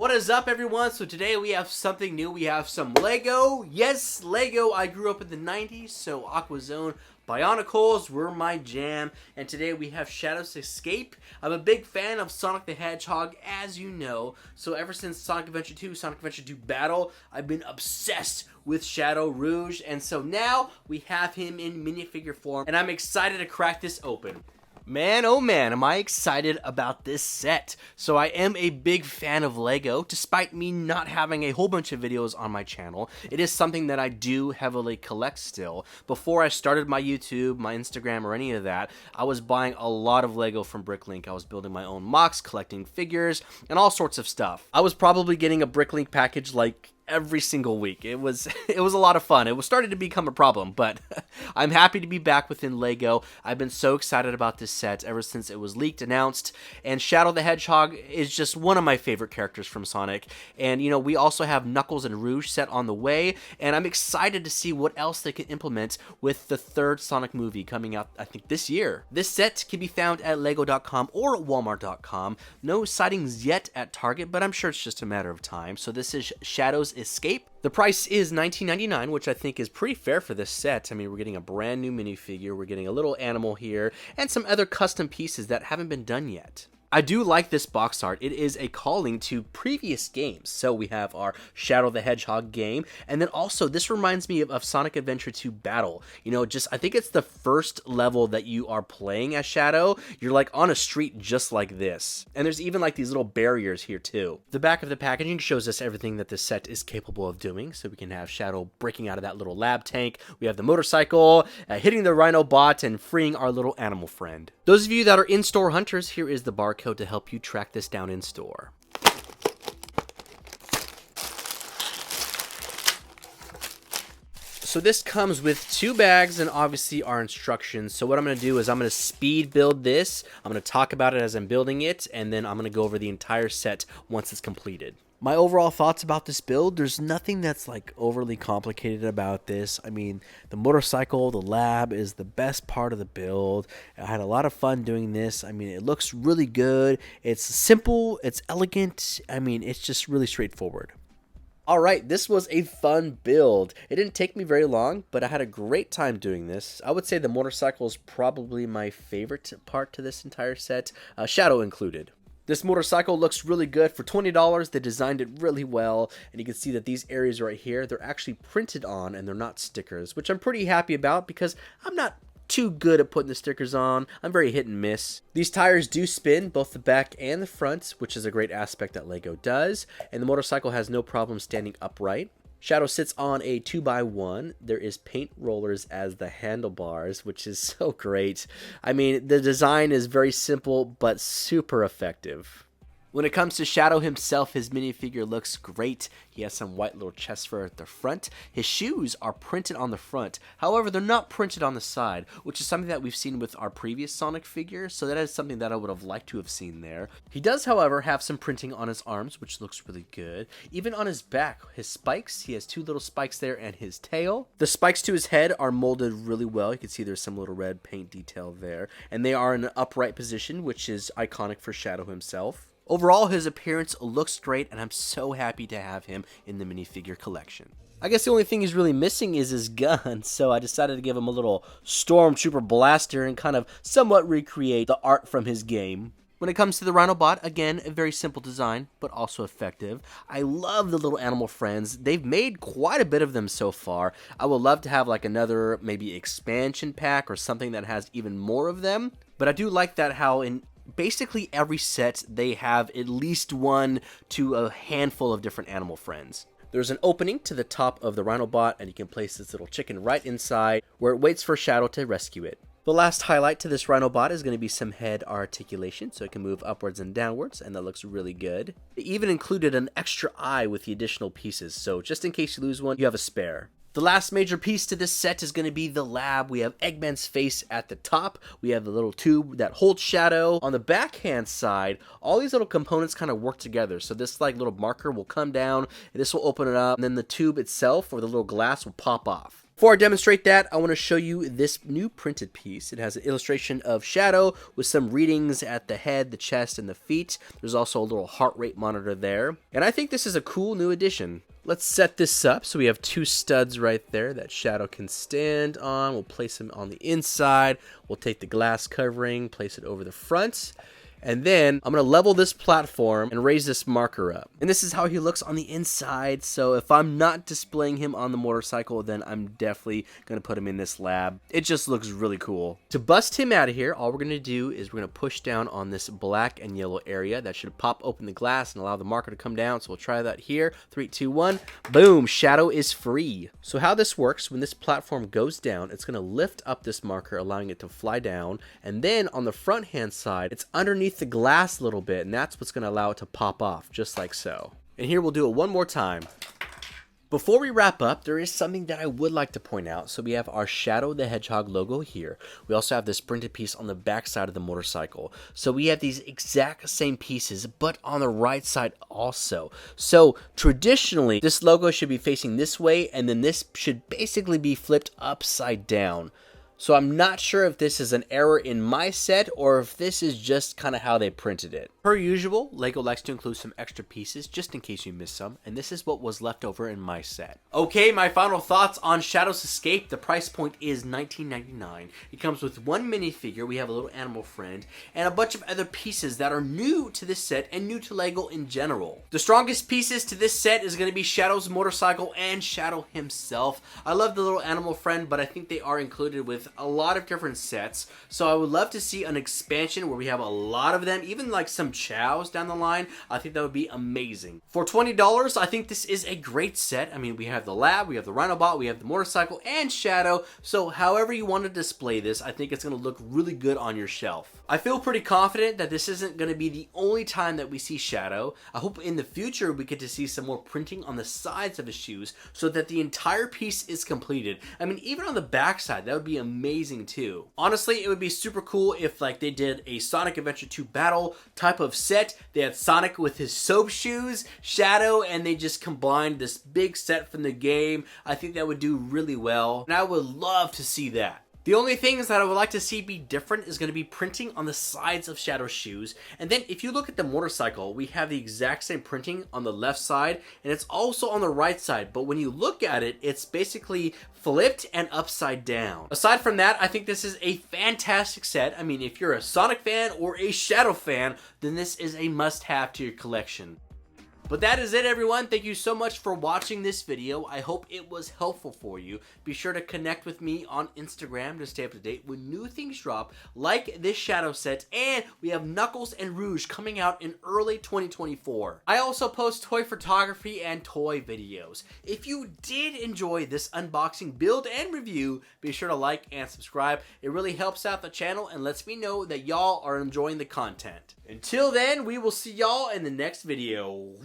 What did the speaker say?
What is up, everyone? So today we have something new. We have some Lego. Yes, Lego. I grew up in the 90s, so Aquazone Bionicles were my jam. And today we have Shadow's Escape. I'm a big fan of Sonic the Hedgehog, as you know. So ever since Sonic Adventure 2, Sonic Adventure 2 Battle, I've been obsessed with Shadow Rouge. And so now we have him in minifigure form, and I'm excited to crack this open. Man, oh man, am I excited about this set. So I am a big fan of Lego, despite me not having a whole bunch of videos on my channel. It is something that I do heavily collect still. Before I started my YouTube, my Instagram, or any of that, I was buying a lot of Lego from Bricklink. I was building my own MOCs, collecting figures, and all sorts of stuff. I was probably getting a Bricklink package like every single week. It was a lot of fun. It was starting to become a problem, but I'm happy to be back within Lego. I've been so excited about this set ever since it was leaked, announced, and Shadow the Hedgehog is just one of my favorite characters from Sonic. And you know, we also have Knuckles and Rouge set on the way, and I'm excited to see what else they can implement with the third Sonic movie coming out, I think, this year. This set can be found at lego.com or walmart.com. No sightings yet at Target, but I'm sure it's just a matter of time. So this is Shadow's Escape. The price is $19.99, which I think is pretty fair for this set. I mean, we're getting a brand new minifigure, we're getting a little animal here, and some other custom pieces that haven't been done yet. I do like this box art. It is a calling to previous games. So we have our Shadow the Hedgehog game, and then also this reminds me of Sonic Adventure 2 Battle. You know, I think it's the first level that you are playing as Shadow. You're like on a street just like this. And there's even like these little barriers here too. The back of the packaging shows us everything that this set is capable of doing. So we can have Shadow breaking out of that little lab tank. We have the motorcycle, hitting the Rhino bot, and freeing our little animal friend. Those of you that are in-store hunters, here is the barcode to help you track this down in store. So this comes with 2 bags and obviously our instructions. So what I'm going to do is I'm going to speed build this. I'm going to talk about it as I'm building it, and then I'm going to go over the entire set once it's completed. My overall thoughts about this build, there's nothing that's like overly complicated about this. I mean, the motorcycle, the lab is the best part of the build. I had a lot of fun doing this. I mean, it looks really good. It's simple, it's elegant. I mean, it's just really straightforward. Alright, this was a fun build. It didn't take me very long, but I had a great time doing this. I would say the motorcycle is probably my favorite part to this entire set, Shadow included. This motorcycle looks really good for $20. They designed it really well, and you can see that these areas right here, they're actually printed on and they're not stickers, which I'm pretty happy about because I'm not too good at putting the stickers on. I'm very hit and miss. These tires do spin, both the back and the front, which is a great aspect that Lego does, and the motorcycle has no problem standing upright. Shadow sits on a 2x1. There is paint rollers as the handlebars, which is so great. I mean, the design is very simple, but super effective. When it comes to Shadow himself, his minifigure looks great. He has some white little chest fur at the front. His shoes are printed on the front. However, they're not printed on the side, which is something that we've seen with our previous Sonic figure, so that is something that I would have liked to have seen there. He does, however, have some printing on his arms, which looks really good. Even on his back, his spikes, he has 2 little spikes there, and his tail. The spikes to his head are molded really well. You can see there's some little red paint detail there, and they are in an upright position, which is iconic for Shadow himself. Overall, his appearance looks great, and I'm so happy to have him in the minifigure collection. I guess the only thing he's really missing is his gun, so I decided to give him a little Stormtrooper blaster and kind of somewhat recreate the art from his game. When it comes to the Rhinobot, again, a very simple design, but also effective. I love the little animal friends. They've made quite a bit of them so far. I would love to have like another maybe expansion pack or something that has even more of them. But I do like that how in basically every set they have at least 1 to a handful of different animal friends. There's an opening to the top of the Rhinobot, and you can place this little chicken right inside where it waits for Shadow to rescue it. The last highlight to this Rhinobot is going to be some head articulation, so it can move upwards and downwards, and that looks really good. They even included an extra eye with the additional pieces, so just in case you lose one, you have a spare. The last major piece to this set is going to be the lab. We have Eggman's face at the top. We have the little tube that holds Shadow. On the backhand side, all these little components kind of work together. So this like little marker will come down, and this will open it up, and then the tube itself or the little glass will pop off. Before I demonstrate that, I want to show you this new printed piece. It has an illustration of Shadow with some readings at the head, the chest, and the feet. There's also a little heart rate monitor there. And I think this is a cool new addition. Let's set this up. So we have 2 studs right there that Shadow can stand on. We'll place them on the inside. We'll take the glass covering, place it over the front. And then I'm going to level this platform and raise this marker up. And this is how he looks on the inside. So if I'm not displaying him on the motorcycle, then I'm definitely going to put him in this lab. It just looks really cool. To bust him out of here, all we're going to do is we're going to push down on this black and yellow area. That should pop open the glass and allow the marker to come down. So we'll try that here. 3, 2, 1. Boom. Shadow is free. So how this works, when this platform goes down, it's going to lift up this marker, allowing it to fly down. And then on the front hand side, it's underneath the glass a little bit, and that's what's going to allow it to pop off, just like so. And here we'll do it one more time. Before we wrap up, there is something that I would like to point out. So we have our Shadow the Hedgehog logo here. We also have this printed piece on the back side of the motorcycle. So we have these exact same pieces, but on the right side also. So traditionally, this logo should be facing this way, and then this should basically be flipped upside down. So I'm not sure if this is an error in my set or if this is just kind of how they printed it. Per usual, LEGO likes to include some extra pieces just in case you miss some, and this is what was left over in my set. Okay, my final thoughts on Shadow's Escape. The price point is $19.99. It comes with 1 minifigure, we have a little animal friend, and a bunch of other pieces that are new to this set and new to LEGO in general. The strongest pieces to this set is going to be Shadow's motorcycle and Shadow himself. I love the little animal friend, but I think they are included with a lot of different sets, so I would love to see an expansion where we have a lot of them, even like some chows down the line. I think that would be amazing. For $20, I think this is a great set. I mean, we have the lab, we have the Rhinobot, we have the motorcycle, and Shadow, so however you want to display this, I think it's going to look really good on your shelf. I feel pretty confident that this isn't going to be the only time that we see Shadow. I hope in the future we get to see some more printing on the sides of his shoes so that the entire piece is completed. I mean, even on the back side, that would be amazing too. Honestly, it would be super cool if like they did a Sonic Adventure 2 battle type of set. They had Sonic with his soap shoes, Shadow, and they just combined this big set from the game. I think that would do really well, and I would love to see that. The only things that I would like to see be different is going to be printing on the sides of Shadow's shoes. And then if you look at the motorcycle, we have the exact same printing on the left side, and it's also on the right side. But when you look at it, it's basically flipped and upside down. Aside from that, I think this is a fantastic set. I mean, if you're a Sonic fan or a Shadow fan, then this is a must-have to your collection. But that is it, everyone. Thank you so much for watching this video. I hope it was helpful for you. Be sure to connect with me on Instagram to stay up to date when new things drop, like this Shadow set, and we have Knuckles and Rouge coming out in early 2024. I also post toy photography and toy videos. If you did enjoy this unboxing, build, and review, be sure to like and subscribe. It really helps out the channel and lets me know that y'all are enjoying the content. Until then, we will see y'all in the next video.